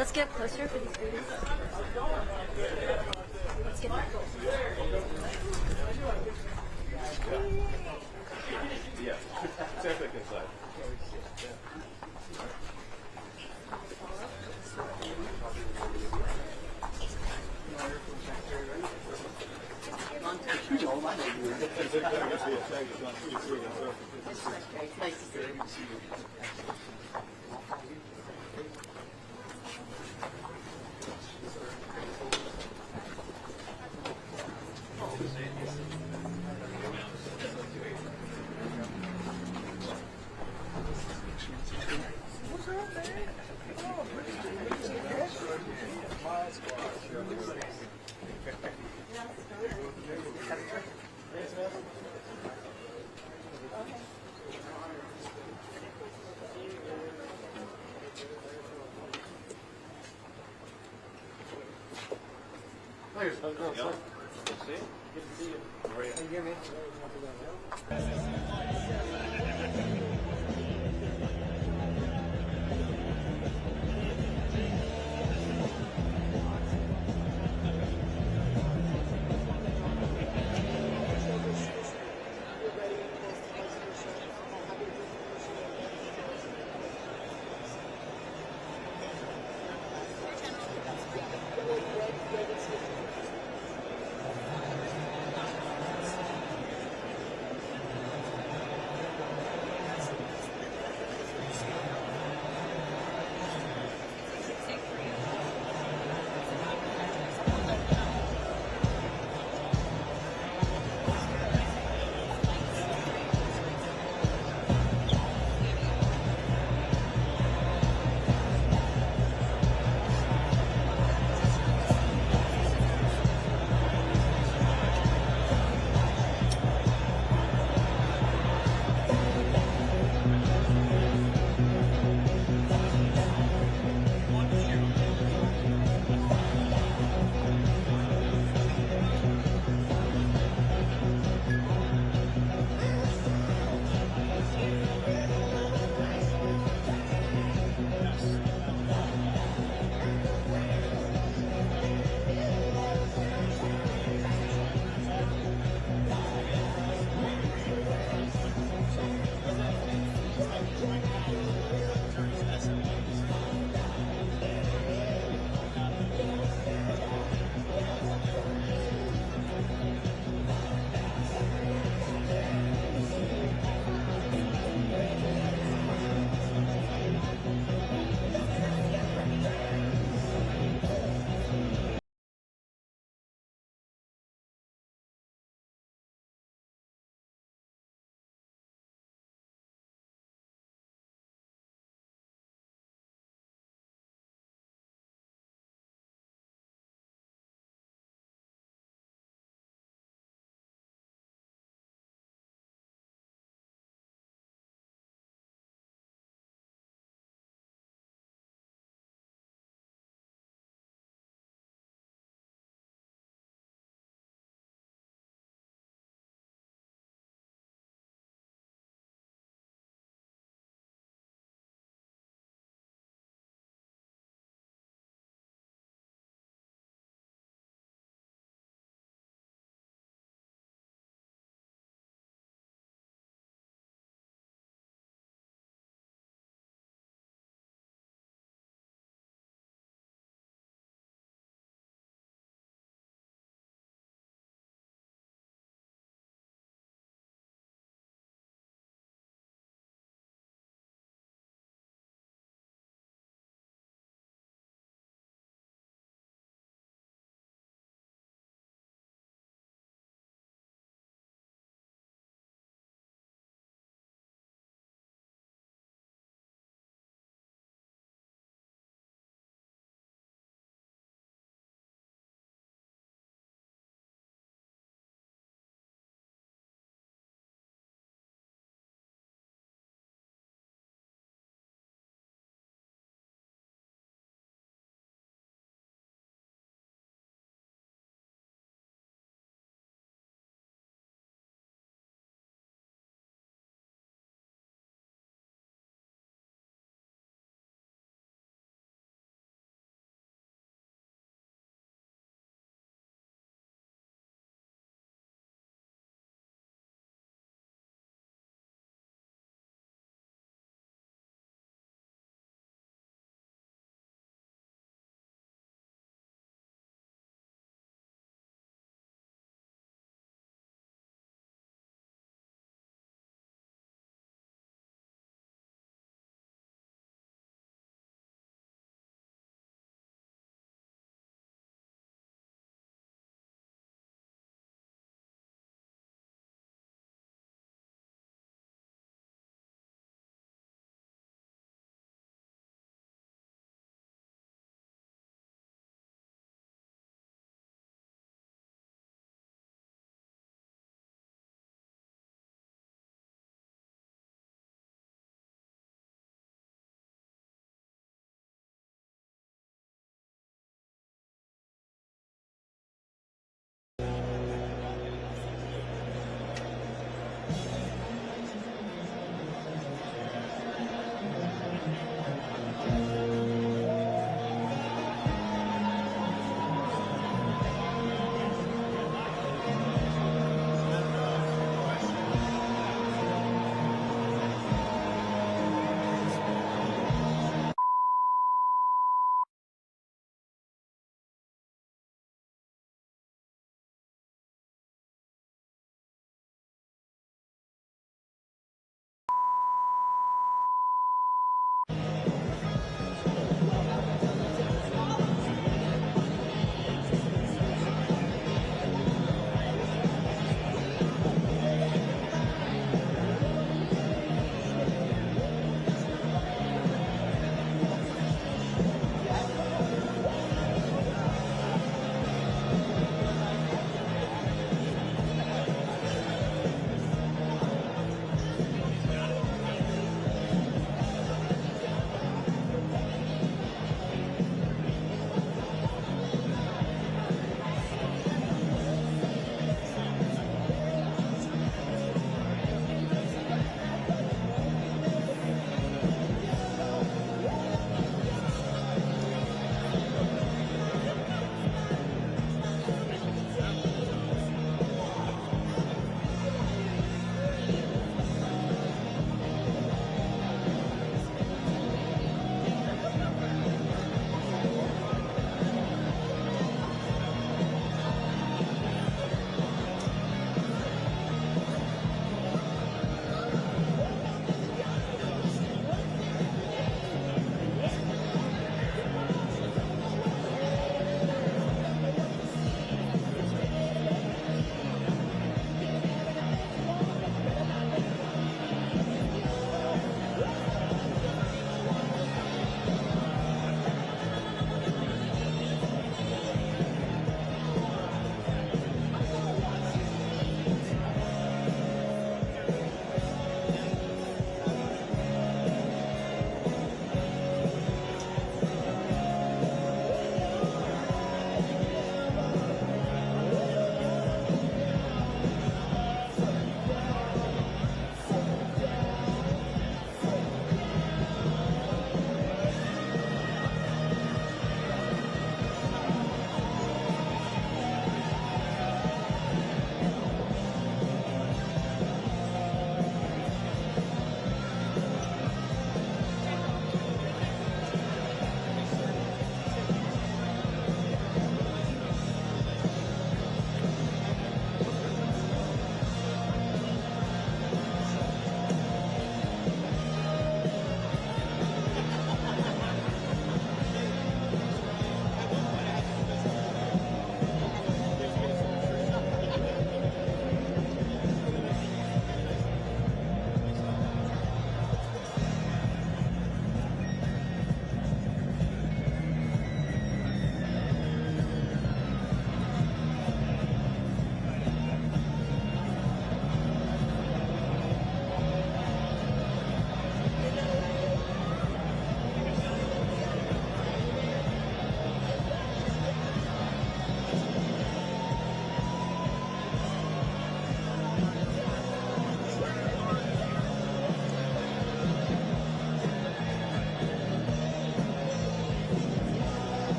let's get closer for these videos. Let's get back. Yeah, exactly like inside. Here's the girl. See? Good to see you. How are you? Can you hear me?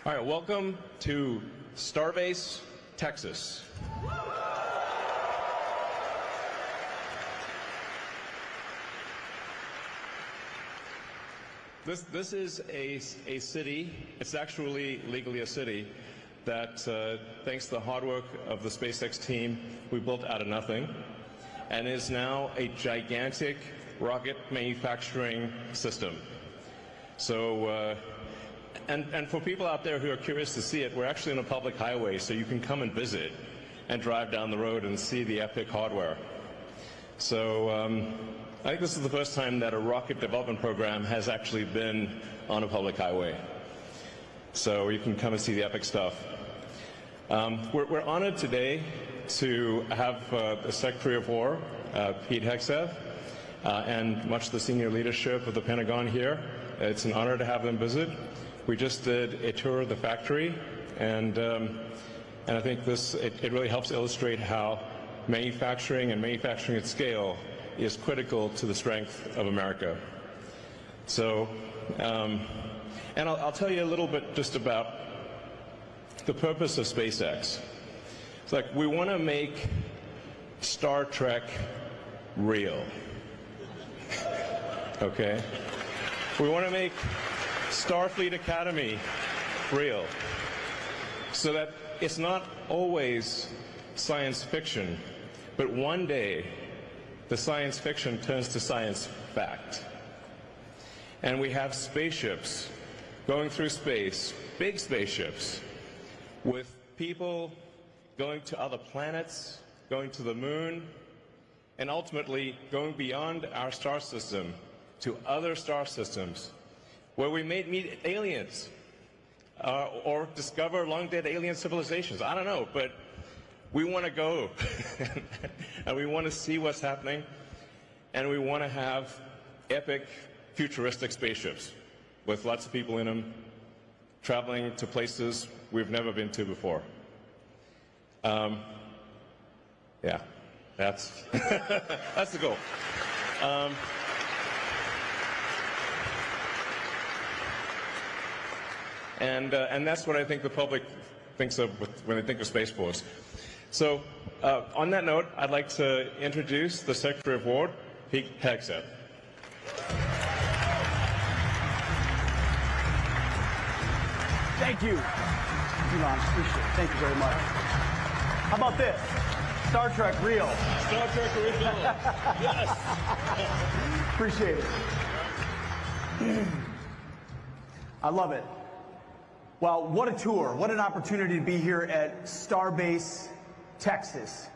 All right, welcome to Starbase, Texas. This is a city, it's actually legally a city, that thanks to the hard work of the SpaceX team, we built out of nothing, and is now a gigantic rocket manufacturing system. So, and for people out there who are curious to see it, we're actually on a public highway, so you can come and visit and drive down the road and see the epic hardware. So I think this is the first time that a rocket development program has actually been on a public highway. So you can come and see the epic stuff. We're honored today to have the Secretary of War, Pete Hegseth, and much of the senior leadership of the Pentagon here. It's an honor to have them visit. We just did a tour of the factory, and I think it really helps illustrate how manufacturing and manufacturing at scale is critical to the strength of America. So, and I'll tell you a little bit just about the purpose of SpaceX. It's like we want to make Star Trek real. Okay? We want to make Starfleet Academy real, so that it's not always science fiction, but one day the science fiction turns to science fact. And we have spaceships going through space, big spaceships, with people going to other planets, going to the moon, and ultimately going beyond our star system to other star systems, where we may meet aliens or discover long-dead alien civilizations. I don't know, but we want to go, and we want to see what's happening, and we want to have epic, futuristic spaceships with lots of people in them, traveling to places we've never been to before. Yeah, that's that's the goal. And that's what I think the public thinks of when they think of Space Force. So, on that note, I'd like to introduce the Secretary of War, Pete Hegseth. Thank you, Elon. Appreciate it. Thank you very much. How about this? Star Trek real. Star Trek original. Yes. Appreciate it. I love it. Well, what a tour. What an opportunity to be here at Starbase, Texas,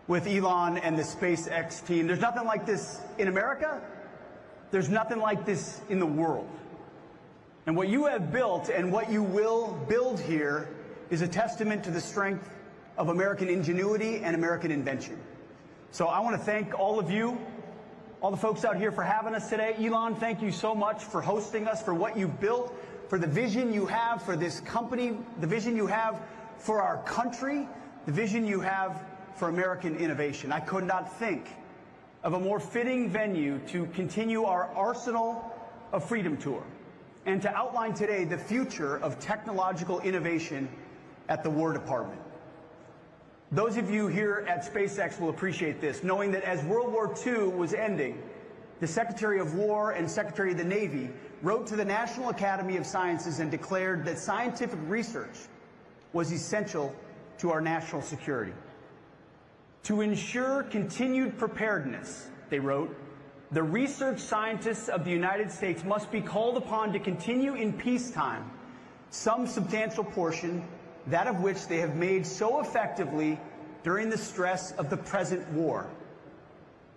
with Elon and the SpaceX team. There's nothing like this in America. There's nothing like this in the world. And what you have built and what you will build here is a testament to the strength of American ingenuity and American invention. So I want to thank all of you, all the folks out here for having us today. Elon, thank you so much for hosting us, for what you've built, for the vision you have for this company, the vision you have for our country, the vision you have for American innovation. I could not think of a more fitting venue to continue our Arsenal of Freedom tour and to outline today the future of technological innovation at the War Department. Those of you here at SpaceX will appreciate this, knowing that as World War II was ending, the Secretary of War and Secretary of the Navy wrote to the National Academy of Sciences and declared that scientific research was essential to our national security. To ensure continued preparedness, they wrote, the research scientists of the United States must be called upon to continue in peacetime some substantial portion, that of which they have made so effectively during the stress of the present war.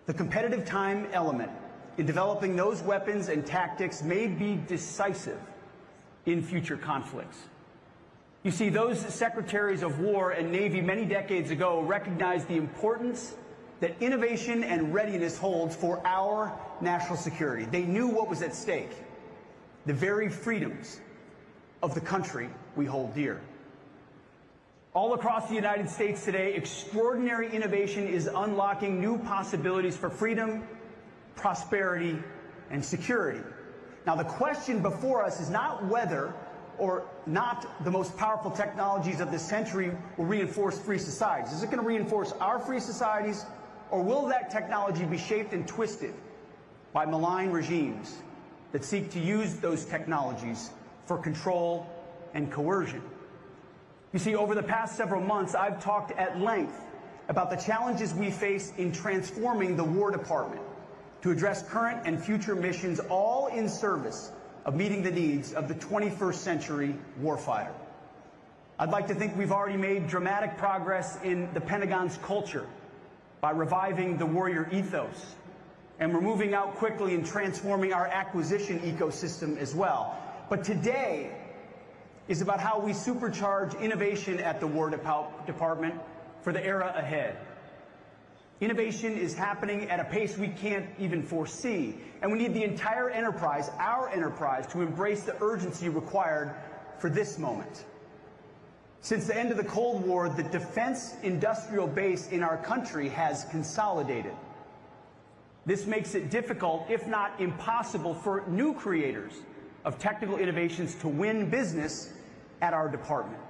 The competitive time element in developing those weapons and tactics may be decisive in future conflicts. You see, those secretaries of war and Navy many decades ago recognized the importance that innovation and readiness holds for our national security. They knew what was at stake, the very freedoms of the country we hold dear. All across the United States today, extraordinary innovation is unlocking new possibilities for freedom, prosperity, and security. Now, the question before us is not whether or not the most powerful technologies of this century will reinforce free societies? Is it going to reinforce our free societies, or will that technology be shaped and twisted by malign regimes that seek to use those technologies for control and coercion? You see, over the past several months, I've talked at length about the challenges we face in transforming the War Department to address current and future missions, all in service of meeting the needs of the 21st century warfighter. I'd like to think we've already made dramatic progress in the Pentagon's culture by reviving the warrior ethos, and we're moving out quickly in transforming our acquisition ecosystem as well. But today is about how we supercharge innovation at the War Department for the era ahead. Innovation is happening at a pace we can't even foresee, and we need the entire enterprise, our enterprise, to embrace the urgency required for this moment. Since the end of the Cold War, the defense industrial base in our country has consolidated. This makes it difficult, if not impossible, for new creators of technical innovations to win business at our department.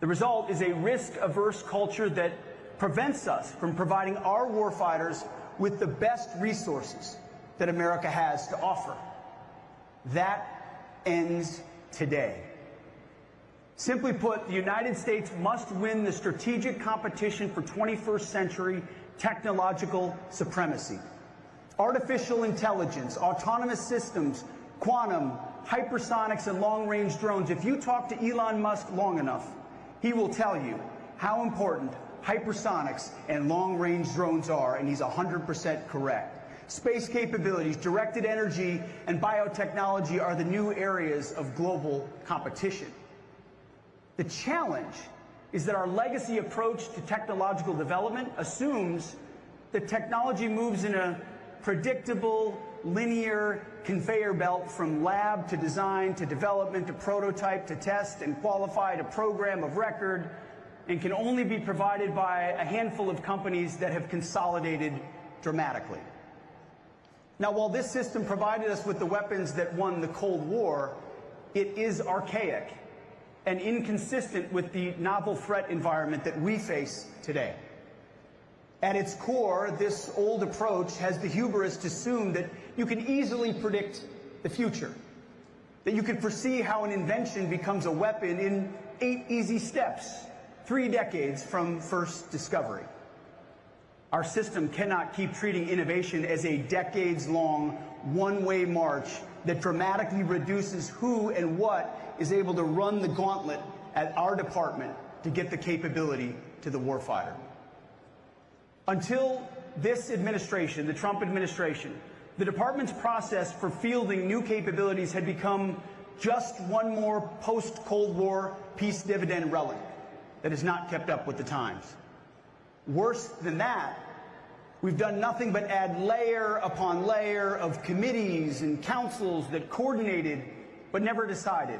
The result is a risk-averse culture that prevents us from providing our warfighters with the best resources that America has to offer. That ends today. Simply put, the United States must win the strategic competition for 21st century technological supremacy. Artificial intelligence, autonomous systems, quantum, hypersonics, and long-range drones. If you talk to Elon Musk long enough, he will tell you how important hypersonics and long-range drones are, and he's 100% correct. Space capabilities, directed energy, and biotechnology are the new areas of global competition. The challenge is that our legacy approach to technological development assumes that technology moves in a predictable, linear conveyor belt from lab to design to development to prototype to test and qualify to program of record, and can only be provided by a handful of companies that have consolidated dramatically. Now, while this system provided us with the weapons that won the Cold War, it is archaic and inconsistent with the novel threat environment that we face today. At its core, this old approach has the hubris to assume that you can easily predict the future, that you can foresee how an invention becomes a weapon in 8 easy steps, 3 decades from first discovery. Our system cannot keep treating innovation as a decades-long, one-way march that dramatically reduces who and what is able to run the gauntlet at our department to get the capability to the warfighter. Until this administration, the Trump administration, the department's process for fielding new capabilities had become just one more post-Cold War peace dividend relic that has not kept up with the times. Worse than that, we've done nothing but add layer upon layer of committees and councils that coordinated but never decided.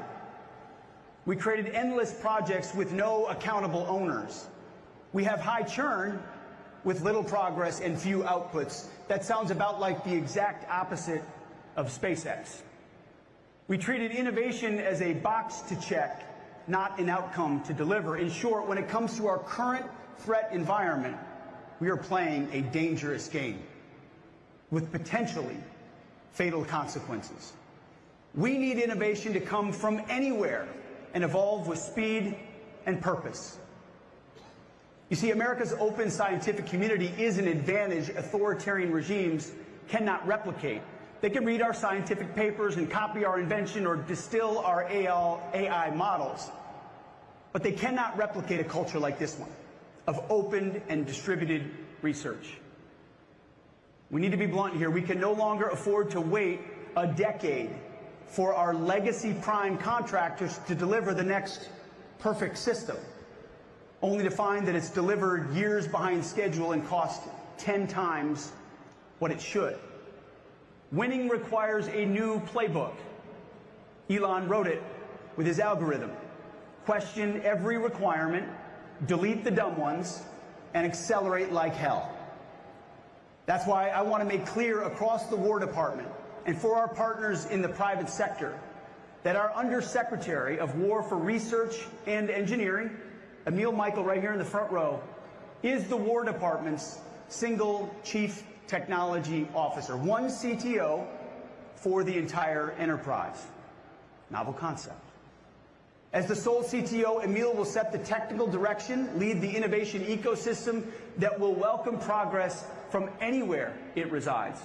We created endless projects with no accountable owners. We have high churn with little progress and few outputs. That sounds about like the exact opposite of SpaceX. We treated innovation as a box to check, not an outcome to deliver. In short, when it comes to our current threat environment, we are playing a dangerous game with potentially fatal consequences. We need innovation to come from anywhere and evolve with speed and purpose. You see, America's open scientific community is an advantage authoritarian regimes cannot replicate. They can read our scientific papers and copy our invention or distill our AI models, but they cannot replicate a culture like this one of open and distributed research. We need to be blunt here. We can no longer afford to wait a decade for our legacy prime contractors to deliver the next perfect system, only to find that it's delivered years behind schedule and cost 10 times what it should. Winning requires a new playbook. Elon wrote it with his algorithm. Question every requirement, delete the dumb ones, and accelerate like hell. That's why I want to make clear across the War Department and for our partners in the private sector that our Undersecretary of War for Research and Engineering, Emil Michael, right here in the front row, is the War Department's single chief technology officer, one CTO for the entire enterprise. Novel concept. As the sole CTO, Emil will set the technical direction, lead the innovation ecosystem that will welcome progress from anywhere it resides.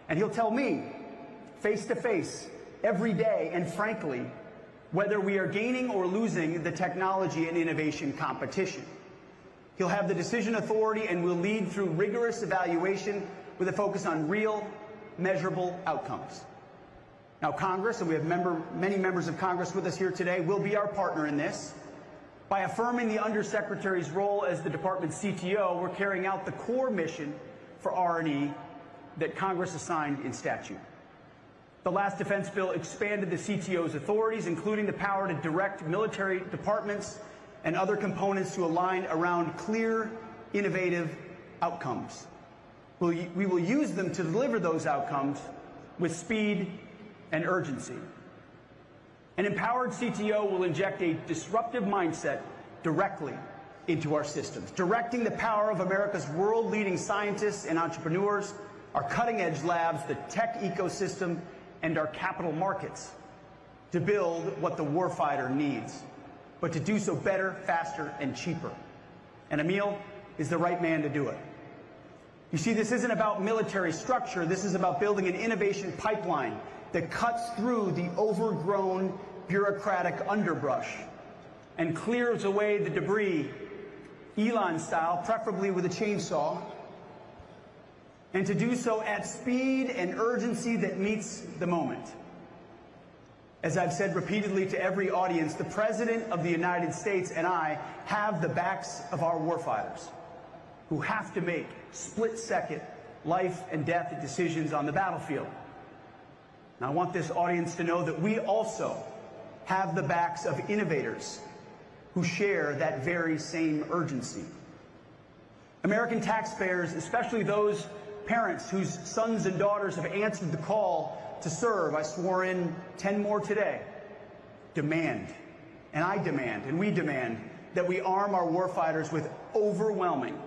And he'll tell me, face to face, every day, and frankly, whether we are gaining or losing the technology and innovation competition. He'll have the decision authority and will lead through rigorous evaluation with a focus on real, measurable outcomes. Now, Congress, and we have many members of Congress with us here today, will be our partner in this. By affirming the Undersecretary's role as the department's CTO, we're carrying out the core mission for R&E that Congress assigned in statute. The last defense bill expanded the CTO's authorities, including the power to direct military departments and other components to align around clear, innovative outcomes. We will use them to deliver those outcomes with speed and urgency. An empowered CTO will inject a disruptive mindset directly into our systems, directing the power of America's world-leading scientists and entrepreneurs, our cutting-edge labs, the tech ecosystem, and our capital markets to build what the warfighter needs, but to do so better, faster, and cheaper. And Emil is the right man to do it. You see, this isn't about military structure. This is about building an innovation pipeline that cuts through the overgrown bureaucratic underbrush and clears away the debris, Elon style, preferably with a chainsaw, and to do so at speed and urgency that meets the moment. As I've said repeatedly to every audience, the President of the United States and I have the backs of our warfighters, who have to make split-second life and death decisions on the battlefield. Now, I want this audience to know that we also have the backs of innovators who share that very same urgency. American taxpayers, especially those parents whose sons and daughters have answered the call to serve, I swore in 10 more today, demand, and I demand, and we demand, that we arm our warfighters with overwhelming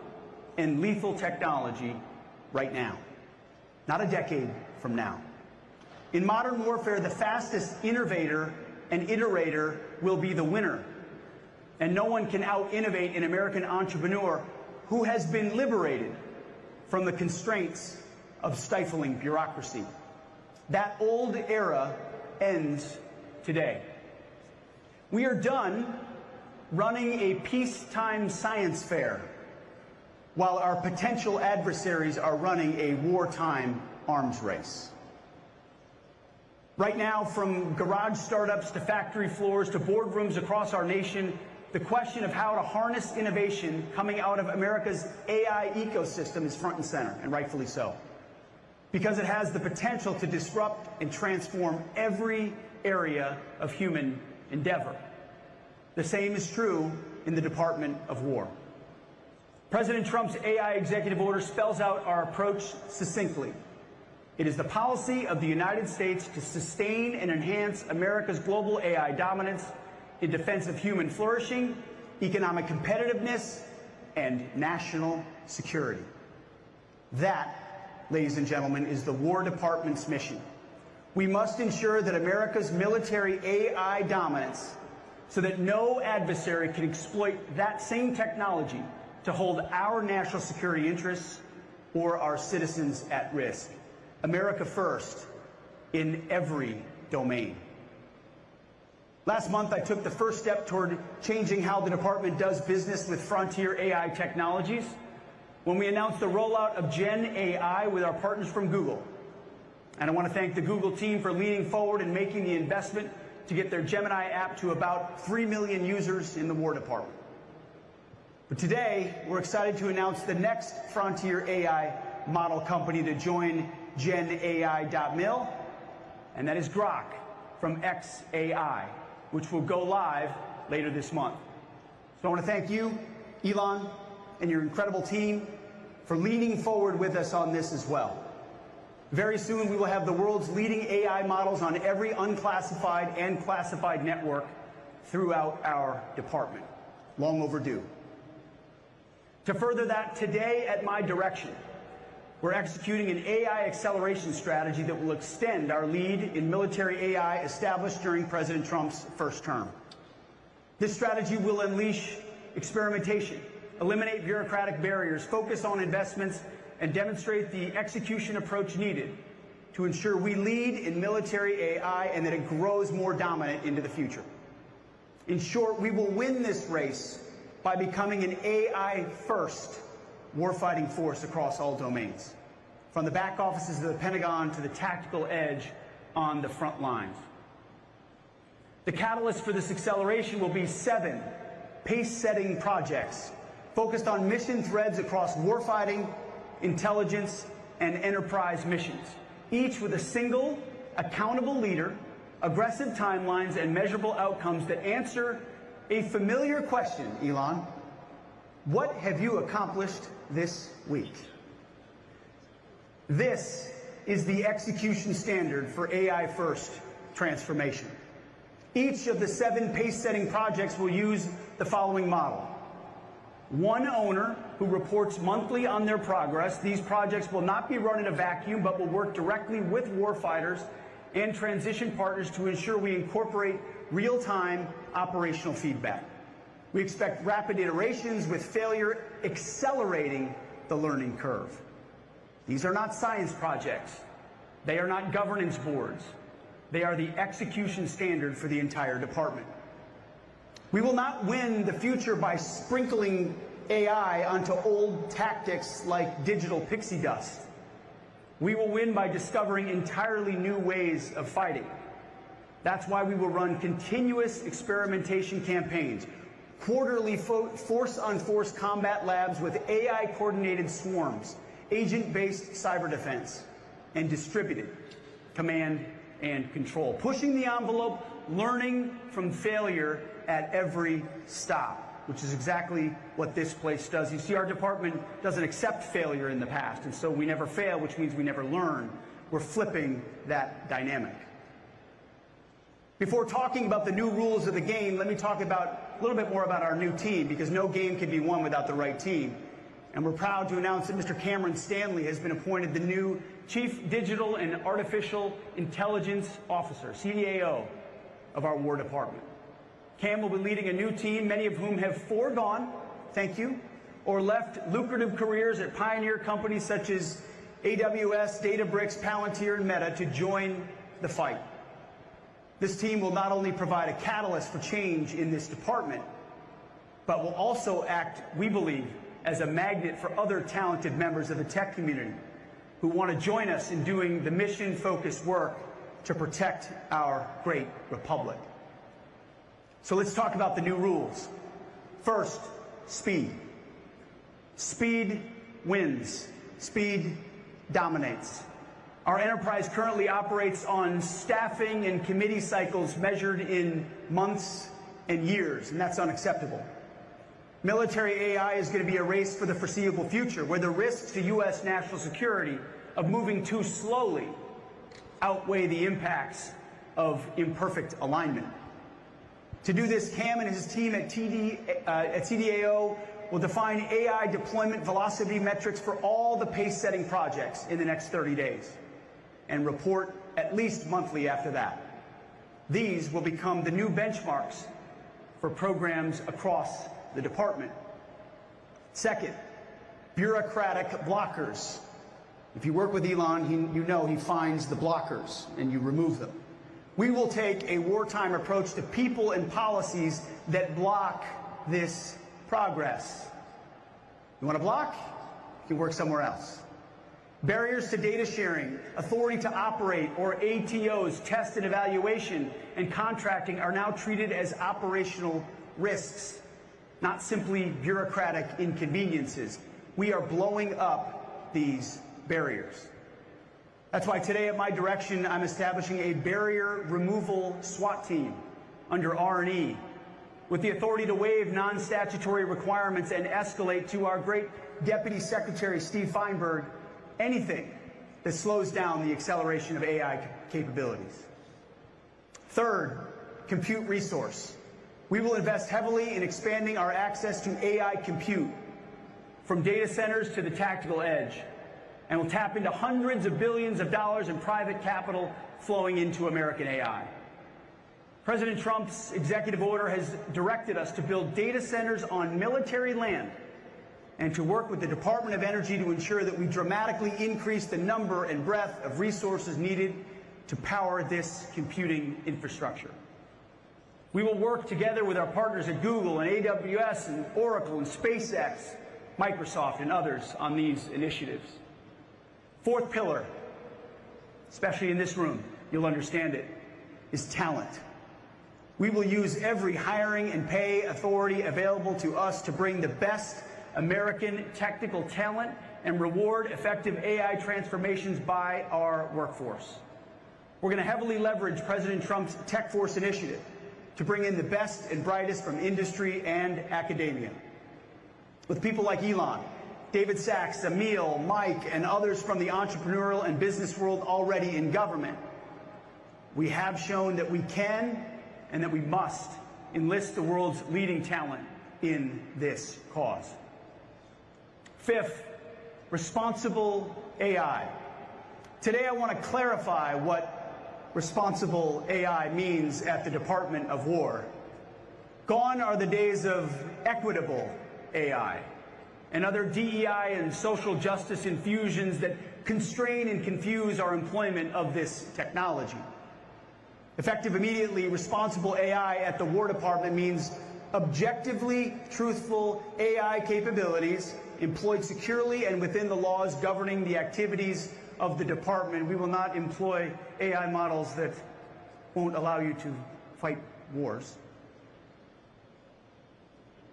and lethal technology right now, not a decade from now. In modern warfare, the fastest innovator and iterator will be the winner. And no one can out-innovate an American entrepreneur who has been liberated from the constraints of stifling bureaucracy. That old era ends today. We are done running a peacetime science fair while our potential adversaries are running a wartime arms race. Right now, from garage startups to factory floors to boardrooms across our nation, the question of how to harness innovation coming out of America's AI ecosystem is front and center, and rightfully so, because it has the potential to disrupt and transform every area of human endeavor. The same is true in the Department of War. President Trump's AI executive order spells out our approach succinctly. It is the policy of the United States to sustain and enhance America's global AI dominance in defense of human flourishing, economic competitiveness, and national security. That, ladies and gentlemen, is the War Department's mission. We must ensure that America's military AI dominance, so that no adversary can exploit that same technology to hold our national security interests or our citizens at risk. America first in every domain. Last month, I took the first step toward changing how the department does business with frontier AI technologies when we announced the rollout of Gen AI with our partners from Google. And I want to thank the Google team for leaning forward and making the investment to get their Gemini app to about 3 million users in the War Department. But today, we're excited to announce the next frontier AI model company to join GenAI.mil, and that is Grok from xAI, which will go live later this month. So I want to thank you, Elon, and your incredible team for leaning forward with us on this as well. Very soon, we will have the world's leading AI models on every unclassified and classified network throughout our department. Long overdue. To further that, today, at my direction, we're executing an AI acceleration strategy that will extend our lead in military AI established during President Trump's first term. This strategy will unleash experimentation, eliminate bureaucratic barriers, focus on investments, and demonstrate the execution approach needed to ensure we lead in military AI and that it grows more dominant into the future. In short, we will win this race by becoming an AI-first warfighting force across all domains, from the back offices of the Pentagon to the tactical edge on the front lines. The catalyst for this acceleration will be 7 pace-setting projects focused on mission threads across warfighting, intelligence, and enterprise missions, each with a single, accountable leader, aggressive timelines, and measurable outcomes that answer a familiar question, Elon. What have you accomplished this week? This is the execution standard for AI-first transformation. Each of the 7 pace-setting projects will use the following model. 1 owner who reports monthly on their progress. These projects will not be run in a vacuum, but will work directly with warfighters and transition partners to ensure we incorporate real-time operational feedback. We expect rapid iterations with failure accelerating the learning curve. These are not science projects. They are not governance boards. They are the execution standard for the entire department. We will not win the future by sprinkling AI onto old tactics like digital pixie dust. We will win by discovering entirely new ways of fighting. That's why we will run continuous experimentation campaigns, quarterly force-on-force combat labs with AI-coordinated swarms, agent-based cyber defense, and distributed command and control, pushing the envelope, learning from failure at every stop, which is exactly what this place does. You see, our department doesn't accept failure in the past, and so we never fail, which means we never learn. We're flipping that dynamic. Before talking about the new rules of the game, let me talk about a little bit more about our new team, because no game can be won without the right team. And we're proud to announce that Mr. Cameron Stanley has been appointed the new Chief Digital and Artificial Intelligence Officer, CDAO, of our War Department. Cam will be leading a new team, many of whom have foregone, thank you, or left lucrative careers at pioneer companies such as AWS, Databricks, Palantir, and Meta to join the fight. This team will not only provide a catalyst for change in this department, but will also act, we believe, as a magnet for other talented members of the tech community who want to join us in doing the mission-focused work to protect our great republic. So let's talk about the new rules. First, speed. Speed wins. Speed dominates. Our enterprise currently operates on staffing and committee cycles measured in months and years, and that's unacceptable. Military AI is going to be a race for the foreseeable future, where the risks to U.S. national security of moving too slowly outweigh the impacts of imperfect alignment. To do this, Cam and his team at CDAO will define AI deployment velocity metrics for all the pace-setting projects in the next 30 days and report at least monthly after that. These will become the new benchmarks for programs across the department. Second, bureaucratic blockers. If you work with Elon, you know he finds the blockers and you remove them. We will take a wartime approach to people and policies that block this progress. You want to block? You can work somewhere else. Barriers to data sharing, authority to operate, or ATOs, test and evaluation, and contracting are now treated as operational risks, not simply bureaucratic inconveniences. We are blowing up these barriers. That's why today, at my direction, I'm establishing a barrier removal SWAT team under R&E with the authority to waive non-statutory requirements and escalate to our great Deputy Secretary, Steve Feinberg, anything that slows down the acceleration of AI capabilities. Third, compute resource. We will invest heavily in expanding our access to AI compute, from data centers to the tactical edge, and will tap into hundreds of billions of dollars in private capital flowing into American AI. President Trump's executive order has directed us to build data centers on military land and to work with the Department of Energy to ensure that we dramatically increase the number and breadth of resources needed to power this computing infrastructure. We will work together with our partners at Google and AWS and Oracle and SpaceX, Microsoft, and others on these initiatives. Fourth pillar, especially in this room, you'll understand it, is talent. We will use every hiring and pay authority available to us to bring the best American technical talent and reward effective AI transformations by our workforce. We're going to heavily leverage President Trump's Tech Force initiative to bring in the best and brightest from industry and academia. With people like Elon, David Sachs, Emil, Mike, and others from the entrepreneurial and business world already in government, we have shown that we can and that we must enlist the world's leading talent in this cause. Fifth, responsible AI. Today I want to clarify what responsible AI means at the Department of War. Gone are the days of equitable AI and other DEI and social justice infusions that constrain and confuse our employment of this technology. Effective immediately, responsible AI at the War Department means objectively truthful AI capabilities employed securely and within the laws governing the activities of the department. We will not employ AI models that won't allow you to fight wars.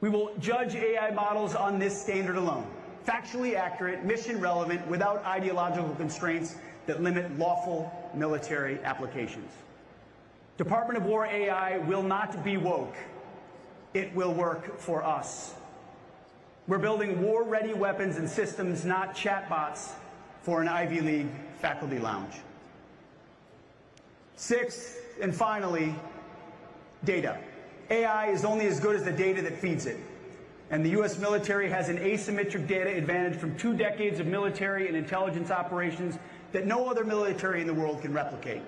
We will judge AI models on this standard alone: factually accurate, mission relevant, without ideological constraints that limit lawful military applications. Department of War AI will not be woke. It will work for us. We're building war-ready weapons and systems, not chatbots for an Ivy League faculty lounge. Sixth, and finally, data. AI is only as good as the data that feeds it. And the U.S. military has an asymmetric data advantage from 2 decades of military and intelligence operations that no other military in the world can replicate.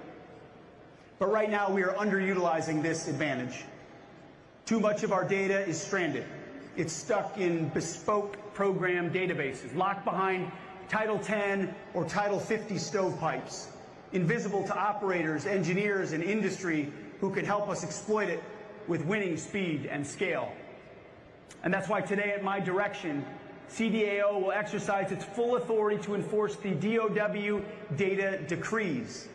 But right now, we are underutilizing this advantage. Too much of our data is stranded. It's stuck in bespoke program databases, locked behind Title 10 or Title 50 stovepipes, invisible to operators, engineers, and industry who can help us exploit it with winning speed and scale. And that's why today, at my direction, CDAO will exercise its full authority to enforce the DOW data decrees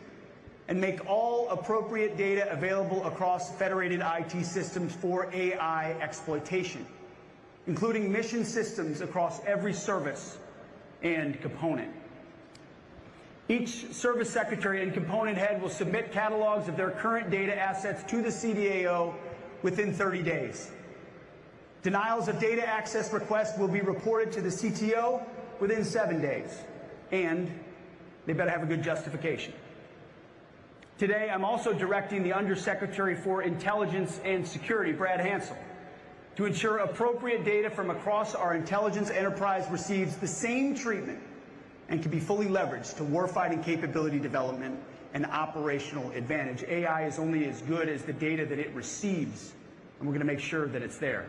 and make all appropriate data available across federated IT systems for AI exploitation, including mission systems across every service and component. Each service secretary and component head will submit catalogs of their current data assets to the CDAO within 30 days. Denials of data access requests will be reported to the CTO within 7 days, and they better have a good justification. Today, I'm also directing the Undersecretary for Intelligence and Security, Brad Hansel, to ensure appropriate data from across our intelligence enterprise receives the same treatment and can be fully leveraged to warfighting capability development and operational advantage. AI is only as good as the data that it receives, and we're going to make sure that it's there.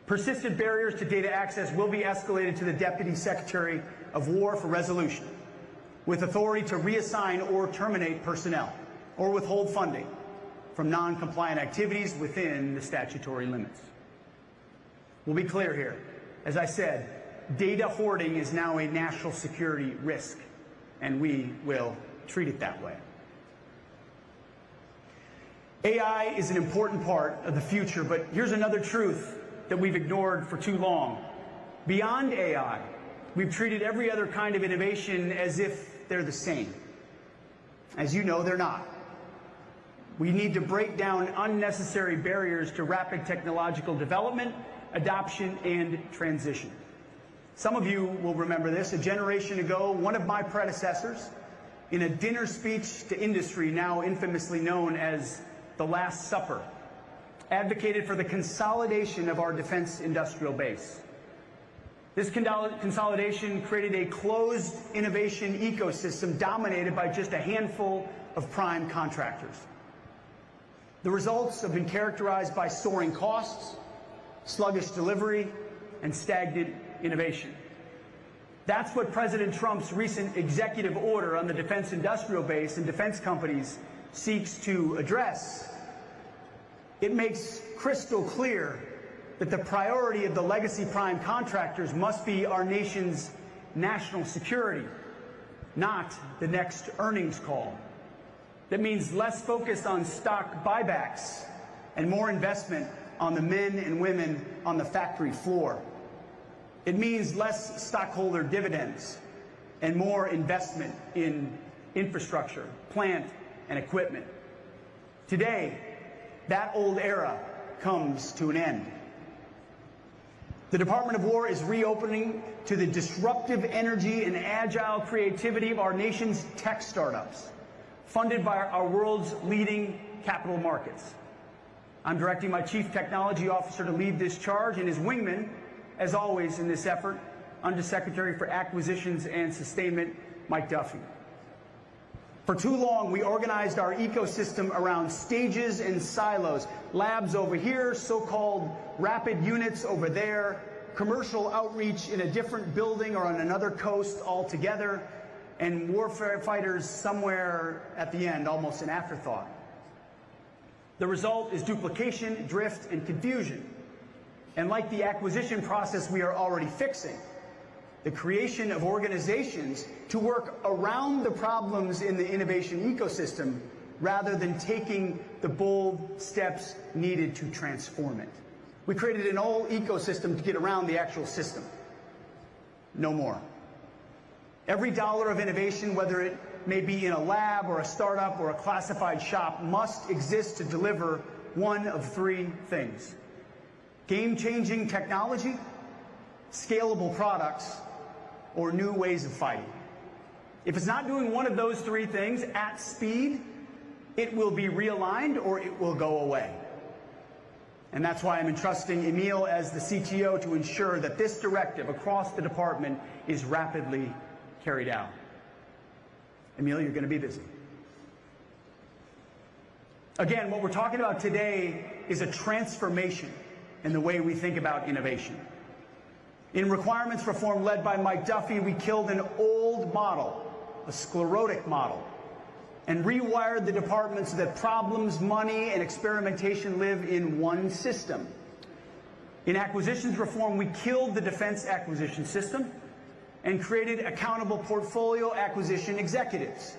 Persistent barriers to data access will be escalated to the Deputy Secretary of War for resolution, with authority to reassign or terminate personnel or withhold funding from non-compliant activities within the statutory limits. We'll be clear here. As I said, data hoarding is now a national security risk, and we will treat it that way. AI is an important part of the future, but here's another truth that we've ignored for too long. Beyond AI, we've treated every other kind of innovation as if they're the same. As you know, they're not. We need to break down unnecessary barriers to rapid technological development, adoption, and transition. Some of you will remember this. A generation ago, one of my predecessors, in a dinner speech to industry now infamously known as the Last Supper, advocated for the consolidation of our defense industrial base. This consolidation created a closed innovation ecosystem dominated by just a handful of prime contractors. The results have been characterized by soaring costs, sluggish delivery, and stagnant innovation. That's what President Trump's recent executive order on the defense industrial base and defense companies seeks to address. It makes crystal clear that the priority of the legacy prime contractors must be our nation's national security, not the next earnings call. That means less focus on stock buybacks and more investment on the men and women on the factory floor. It means less stockholder dividends and more investment in infrastructure, plant, and equipment. Today, that old era comes to an end. The Department of War is reopening to the disruptive energy and agile creativity of our nation's tech startups, funded by our world's leading capital markets. I'm directing my Chief Technology Officer to lead this charge, and his wingman, as always in this effort, Undersecretary for Acquisitions and Sustainment, Mike Duffy. For too long, we organized our ecosystem around stages and silos, labs over here, so-called rapid units over there, commercial outreach in a different building or on another coast altogether, and warfare fighters somewhere at the end, almost an afterthought. The result is duplication, drift, and confusion. And like the acquisition process we are already fixing, the creation of organizations to work around the problems in the innovation ecosystem rather than taking the bold steps needed to transform it. We created an whole ecosystem to get around the actual system. No more. Every dollar of innovation, whether it may be in a lab or a startup or a classified shop, must exist to deliver one of three things: game-changing technology, scalable products, or new ways of fighting. If it's not doing one of those three things at speed, it will be realigned or it will go away. And that's why I'm entrusting Emil as the CTO to ensure that this directive across the department is rapidly carried out. Emil, you're going to be busy. Again, what we're talking about today is a transformation in the way we think about innovation. In requirements reform led by Mike Duffy, we killed an old model, a sclerotic model, and rewired the department so that problems, money, and experimentation live in one system. In acquisitions reform, we killed the defense acquisition system and created accountable portfolio acquisition executives,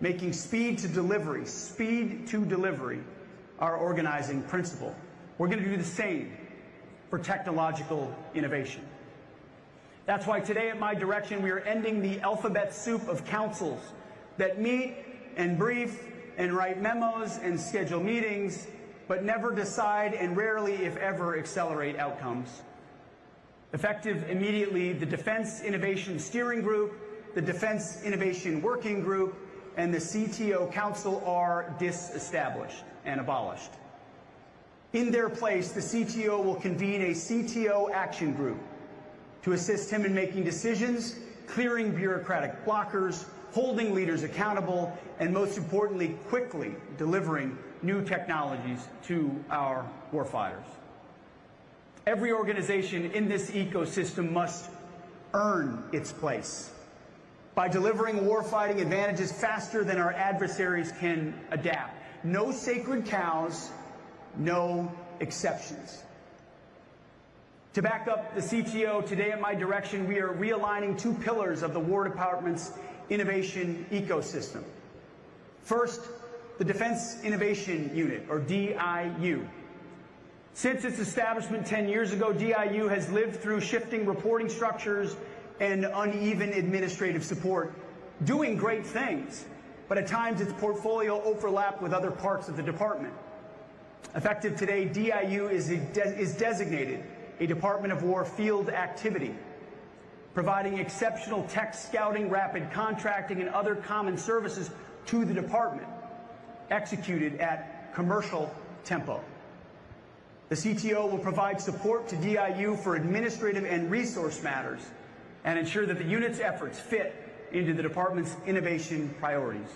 making speed to delivery our organizing principle. We're going to do the same for technological innovation. That's why today, at my direction, we are ending the alphabet soup of councils that meet and brief and write memos and schedule meetings, but never decide and rarely, if ever, accelerate outcomes. Effective immediately, the Defense Innovation Steering Group, the Defense Innovation Working Group, and the CTO Council are disestablished and abolished. In their place, the CTO will convene a CTO action group to assist him in making decisions, clearing bureaucratic blockers, holding leaders accountable, and most importantly, quickly delivering new technologies to our warfighters. Every organization in this ecosystem must earn its place by delivering warfighting advantages faster than our adversaries can adapt. No sacred cows, no exceptions. To back up the CTO, today at my direction, we are realigning two pillars of the War Department's innovation ecosystem. First, the Defense Innovation Unit, or DIU. Since its establishment 10 years ago, DIU has lived through shifting reporting structures and uneven administrative support, doing great things, but at times its portfolio overlapped with other parts of the department. Effective today, DIU is designated a Department of War field activity, providing exceptional tech scouting, rapid contracting, and other common services to the department, executed at commercial tempo. The CTO will provide support to DIU for administrative and resource matters and ensure that the unit's efforts fit into the department's innovation priorities.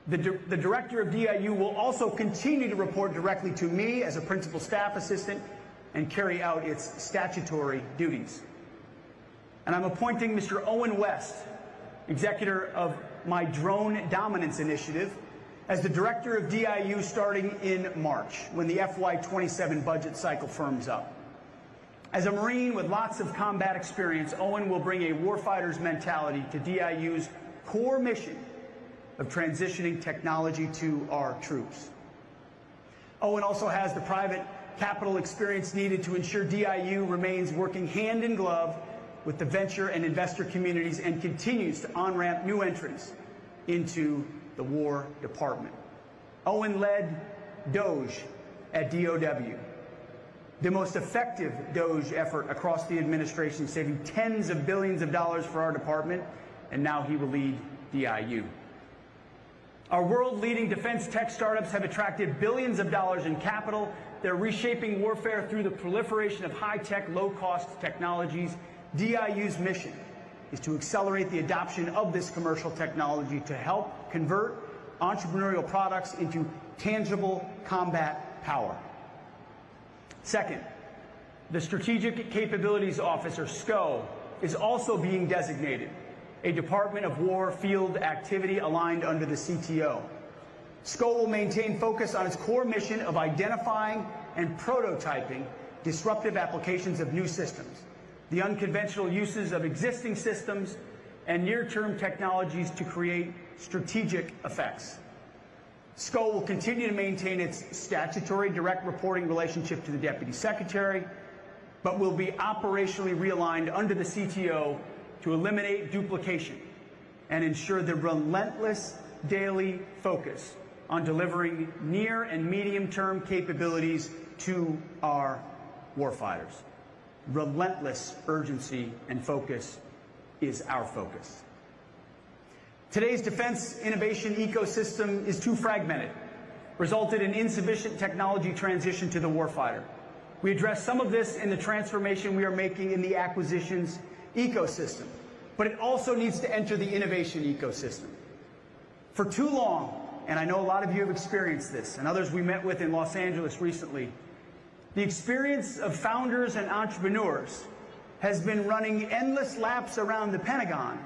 The director of DIU will also continue to report directly to me as a principal staff assistant and carry out its statutory duties. And I'm appointing Mr. Owen West, executor of my Drone Dominance Initiative, as the director of DIU starting in March, when the FY27 budget cycle firms up. As a Marine with lots of combat experience, Owen will bring a warfighter's mentality to DIU's core mission of transitioning technology to our troops. Owen also has the private capital experience needed to ensure DIU remains working hand in glove with the venture and investor communities and continues to on-ramp new entrants into the War Department. Owen led DOGE at DOW, the most effective DOGE effort across the administration, saving tens of billions of dollars for our department, and now he will lead DIU. Our world-leading defense tech startups have attracted billions of dollars in capital. They're reshaping warfare through the proliferation of high-tech, low-cost technologies. DIU's mission is to accelerate the adoption of this commercial technology to help convert entrepreneurial products into tangible combat power. Second, the Strategic Capabilities Office, or SCO, is also being designated a Department of War field activity aligned under the CTO. SCO will maintain focus on its core mission of identifying and prototyping disruptive applications of new systems, the unconventional uses of existing systems, and near-term technologies to create strategic effects. SCO will continue to maintain its statutory direct reporting relationship to the Deputy Secretary, but will be operationally realigned under the CTO to eliminate duplication and ensure the relentless daily focus on delivering near and medium-term capabilities to our warfighters. Relentless urgency and focus is our focus. Today's defense innovation ecosystem is too fragmented, resulted in insufficient technology transition to the warfighter. We address some of this in the transformation we are making in the acquisitions ecosystem, but it also needs to enter the innovation ecosystem. For too long, and I know a lot of you have experienced this, and others we met with in Los Angeles recently, the experience of founders and entrepreneurs has been running endless laps around the Pentagon,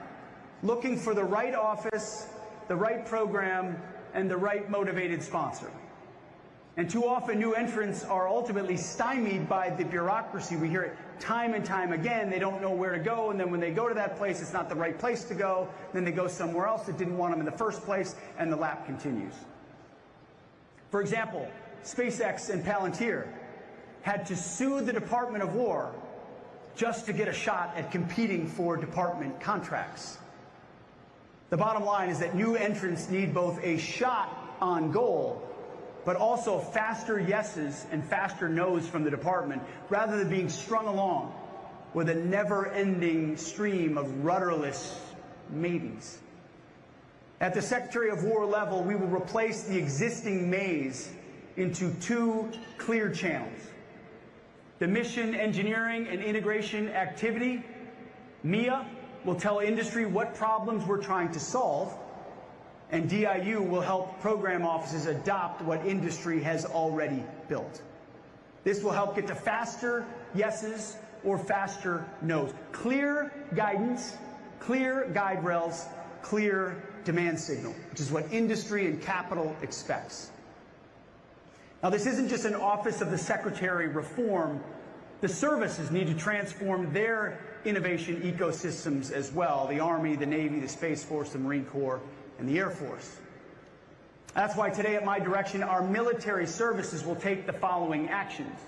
looking for the right office, the right program, and the right motivated sponsor. And too often, new entrants are ultimately stymied by the bureaucracy. We hear it time and time again. They don't know where to go, and then when they go to that place, it's not the right place to go. Then they go somewhere else that didn't want them in the first place, and the lap continues. For example, SpaceX and Palantir had to sue the Department of War just to get a shot at competing for department contracts. The bottom line is that new entrants need both a shot on goal, but also faster yeses and faster nos from the department, rather than being strung along with a never-ending stream of rudderless maybes. At the Secretary of War level, we will replace the existing maze into two clear channels. The Mission Engineering and Integration Activity, MIA, will tell industry what problems we're trying to solve, and DIU will help program offices adopt what industry has already built. This will help get to faster yeses or faster nos. Clear guidance, clear guide rails, clear demand signal, which is what industry and capital expects. Now, this isn't just an Office of the Secretary reform. The services need to transform their innovation ecosystems as well: the Army, the Navy, the Space Force, the Marine Corps, and the Air Force. That's why today, at my direction, our military services will take the following actions.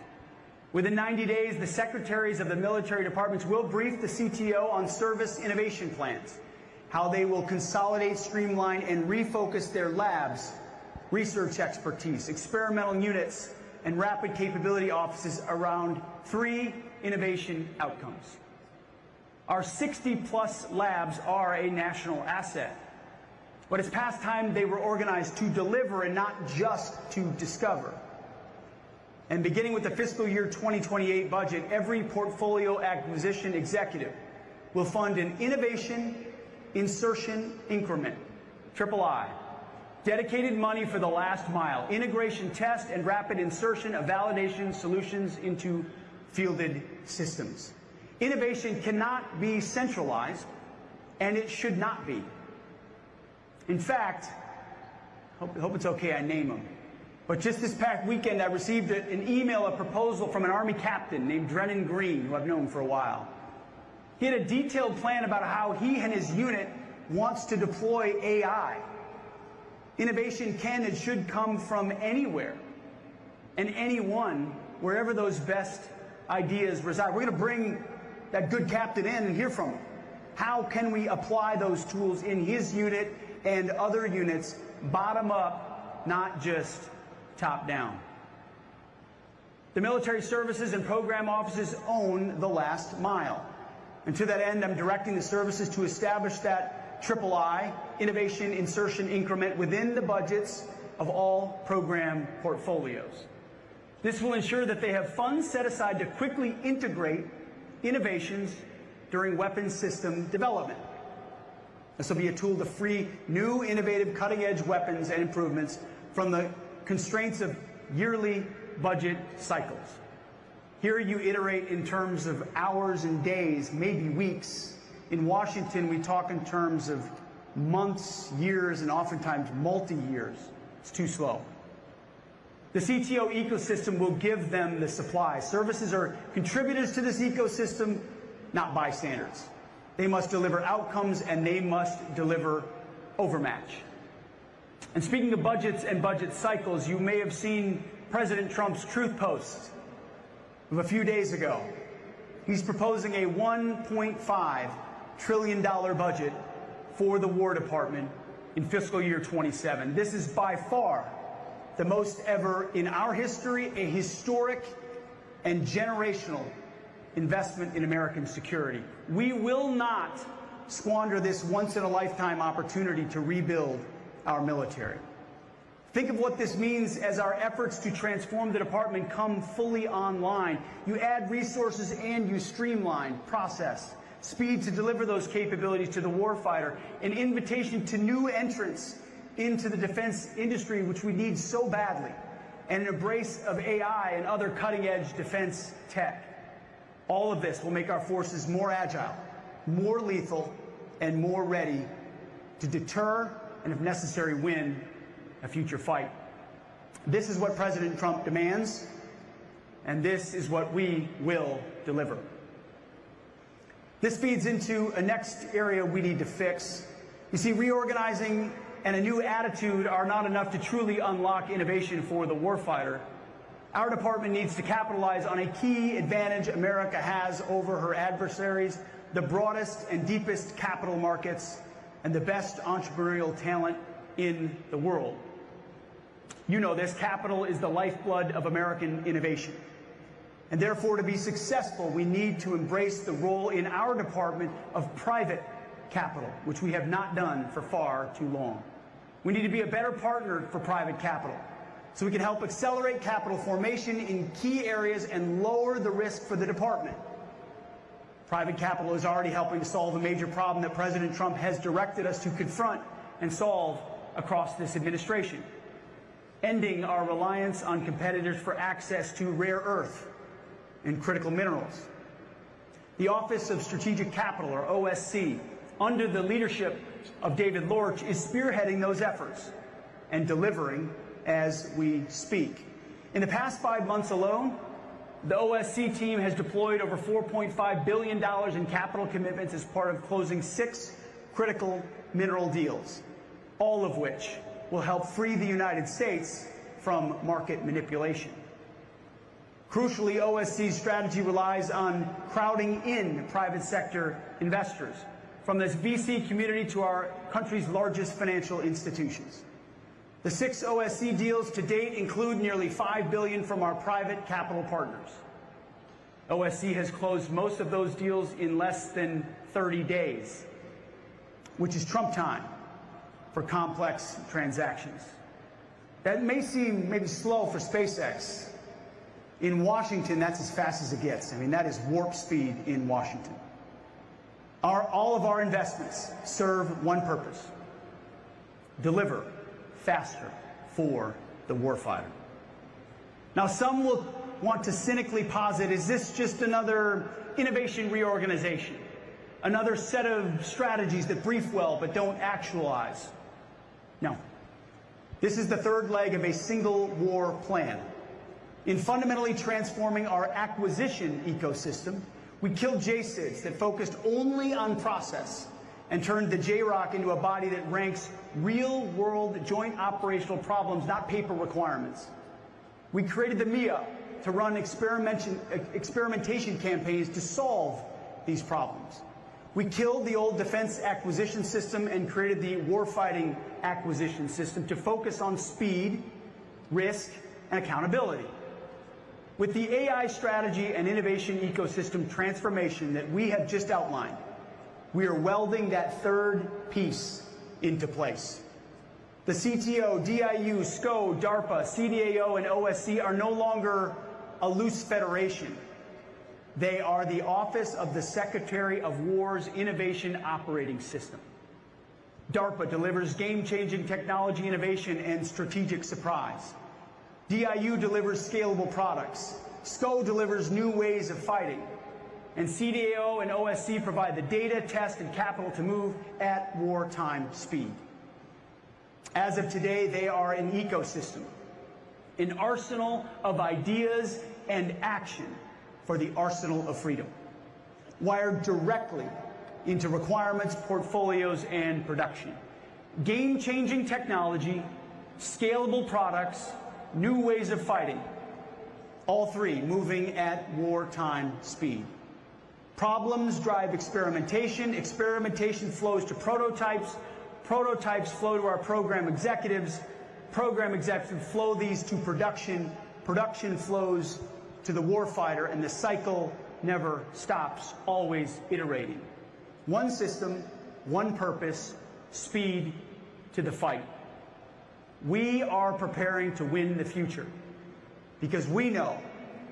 Within 90 days, the secretaries of the military departments will brief the CTO on service innovation plans, how they will consolidate, streamline, and refocus their labs, research expertise, experimental units, and rapid capability offices around 3 innovation outcomes: Our 60-plus labs are a national asset. But it's past time they were organized to deliver and not just to discover. And beginning with the fiscal year 2028 budget, every portfolio acquisition executive will fund an innovation insertion increment, III, dedicated money for the last mile, integration test and rapid insertion of validation solutions into fielded systems. Innovation cannot be centralized, and it should not be. In fact, hope it's okay I name them, but just this past weekend I received an email, a proposal from an Army captain named Drennan Green, who I've known for a while. He had a detailed plan about how he and his unit wants to deploy AI. Innovation can and should come from anywhere and anyone, wherever those best ideas reside. We're going to bring that good captain in and hear from him. How can we apply those tools in his unit and other units, bottom up, not just top down? The military services and program offices own the last mile. And to that end, I'm directing the services to establish that III, Innovation Insertion Increment, within the budgets of all program portfolios. This will ensure that they have funds set aside to quickly integrate innovations during weapons system development. This will be a tool to free new, innovative, cutting-edge weapons and improvements from the constraints of yearly budget cycles. Here you iterate in terms of hours and days, maybe weeks. In Washington, we talk in terms of months, years, and oftentimes multi-years. It's too slow. The CTO ecosystem will give them the supply. Services are contributors to this ecosystem, not bystanders. They must deliver outcomes, and they must deliver overmatch. And speaking of budgets and budget cycles, you may have seen President Trump's truth post of a few days ago. He's proposing a $1.5 trillion budget for the War Department in fiscal year 27. This is by far the most ever in our history, a historic and generational investment in American security. We will not squander this once-in-a-lifetime opportunity to rebuild our military. Think of what this means as our efforts to transform the department come fully online. You add resources and you streamline process, speed to deliver those capabilities to the warfighter, an invitation to new entrants into the defense industry, which we need so badly, and an embrace of AI and other cutting-edge defense tech. All of this will make our forces more agile, more lethal, and more ready to deter and, if necessary, win a future fight. This is what President Trump demands, and this is what we will deliver. This feeds into a next area we need to fix. You see, reorganizing and a new attitude are not enough to truly unlock innovation for the warfighter. Our department needs to capitalize on a key advantage America has over her adversaries: the broadest and deepest capital markets and the best entrepreneurial talent in the world. You know this, capital is the lifeblood of American innovation. And therefore, to be successful, we need to embrace the role in our department of private capital, which we have not done for far too long. We need to be a better partner for private capital, so we can help accelerate capital formation in key areas and lower the risk for the department. Private capital is already helping to solve a major problem that President Trump has directed us to confront and solve across this administration: ending our reliance on competitors for access to rare earth and critical minerals. The Office of Strategic Capital, or OSC, under the leadership of David Lorch, is spearheading those efforts and delivering as we speak. In the past 5 months alone, the OSC team has deployed over $4.5 billion in capital commitments as part of closing 6 critical mineral deals, all of which will help free the United States from market manipulation. Crucially, OSC's strategy relies on crowding in private sector investors, from this VC community to our country's largest financial institutions. The 6 OSC deals to date include nearly $5 billion from our private capital partners. OSC has closed most of those deals in less than 30 days, which is Trump time for complex transactions. That may seem maybe slow for SpaceX. In Washington, that's as fast as it gets. I mean, that is warp speed in Washington. All of our investments serve one purpose: deliver faster for the warfighter. Now, some will want to cynically posit, is this just another innovation reorganization? Another set of strategies that brief well but don't actualize? No. This is the third leg of a single war plan. In fundamentally transforming our acquisition ecosystem, we killed JSIDs that focused only on process and turned the JROC into a body that ranks real-world joint operational problems, not paper requirements. We created the MIA to run experimentation campaigns to solve these problems. We killed the old defense acquisition system and created the warfighting acquisition system to focus on speed, risk, and accountability. With the AI strategy and innovation ecosystem transformation that we have just outlined, we are welding that third piece into place. The CTO, DIU, SCO, DARPA, CDAO, and OSC are no longer a loose federation. They are the Office of the Secretary of War's Innovation Operating System. DARPA delivers game-changing technology innovation and strategic surprise. DIU delivers scalable products. SCO delivers new ways of fighting. And CDAO and OSC provide the data, test, and capital to move at wartime speed. As of today, they are an ecosystem, an arsenal of ideas and action for the arsenal of freedom, wired directly into requirements, portfolios, and production. Game-changing technology, scalable products, new ways of fighting, all three moving at wartime speed. Problems drive experimentation, experimentation flows to prototypes, prototypes flow to our program executives flow these to production, production flows to the warfighter, and the cycle never stops, always iterating. One system, one purpose, speed to the fight. We are preparing to win the future because we know,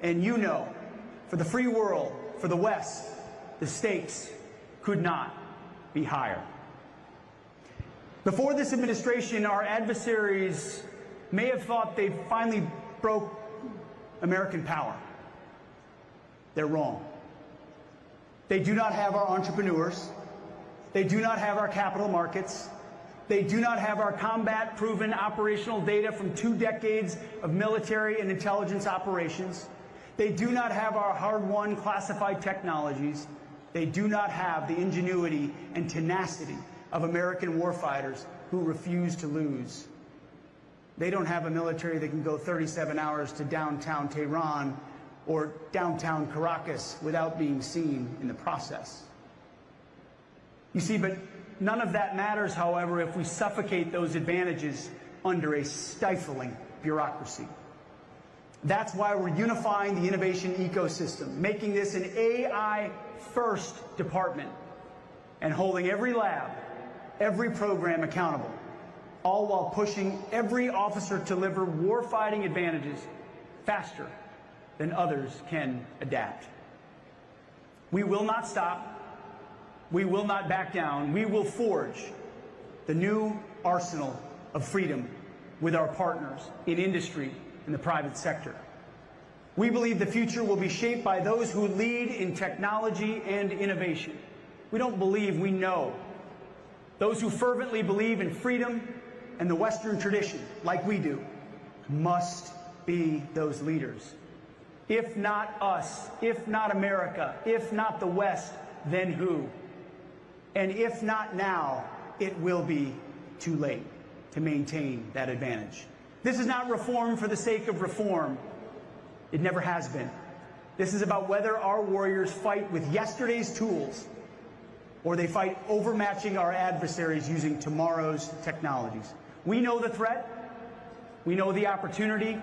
and you know, for the free world, for the West, the stakes could not be higher. Before this administration, our adversaries may have thought they finally broke American power. They're wrong. They do not have our entrepreneurs. They do not have our capital markets. They do not have our combat-proven operational data from 2 decades of military and intelligence operations. They do not have our hard-won classified technologies. They do not have the ingenuity and tenacity of American warfighters who refuse to lose. They don't have a military that can go 37 hours to downtown Tehran or downtown Caracas without being seen in the process. You see, but none of that matters, however, if we suffocate those advantages under a stifling bureaucracy. That's why we're unifying the innovation ecosystem, making this an AI-first department, and holding every lab, every program accountable, all while pushing every officer to deliver warfighting advantages faster than others can adapt. We will not stop. We will not back down. We will forge the new arsenal of freedom with our partners in industry and the private sector. We believe the future will be shaped by those who lead in technology and innovation. We don't believe, we know. Those who fervently believe in freedom and the Western tradition, like we do, must be those leaders. If not us, if not America, if not the West, then who? And if not now, it will be too late to maintain that advantage. This is not reform for the sake of reform. It never has been. This is about whether our warriors fight with yesterday's tools or they fight overmatching our adversaries using tomorrow's technologies. We know the threat. We know the opportunity.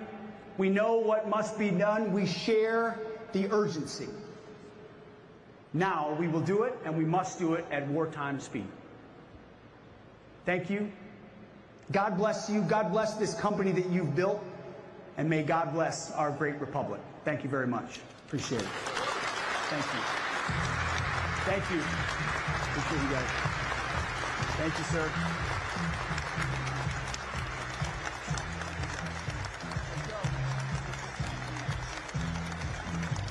We know what must be done. We share the urgency. Now we will do it, and we must do it at wartime speed. Thank you. God bless you. God bless this company that you've built. And may God bless our great republic. Thank you very much. Appreciate it. Thank you. Thank you. Appreciate you guys. Thank you, sir.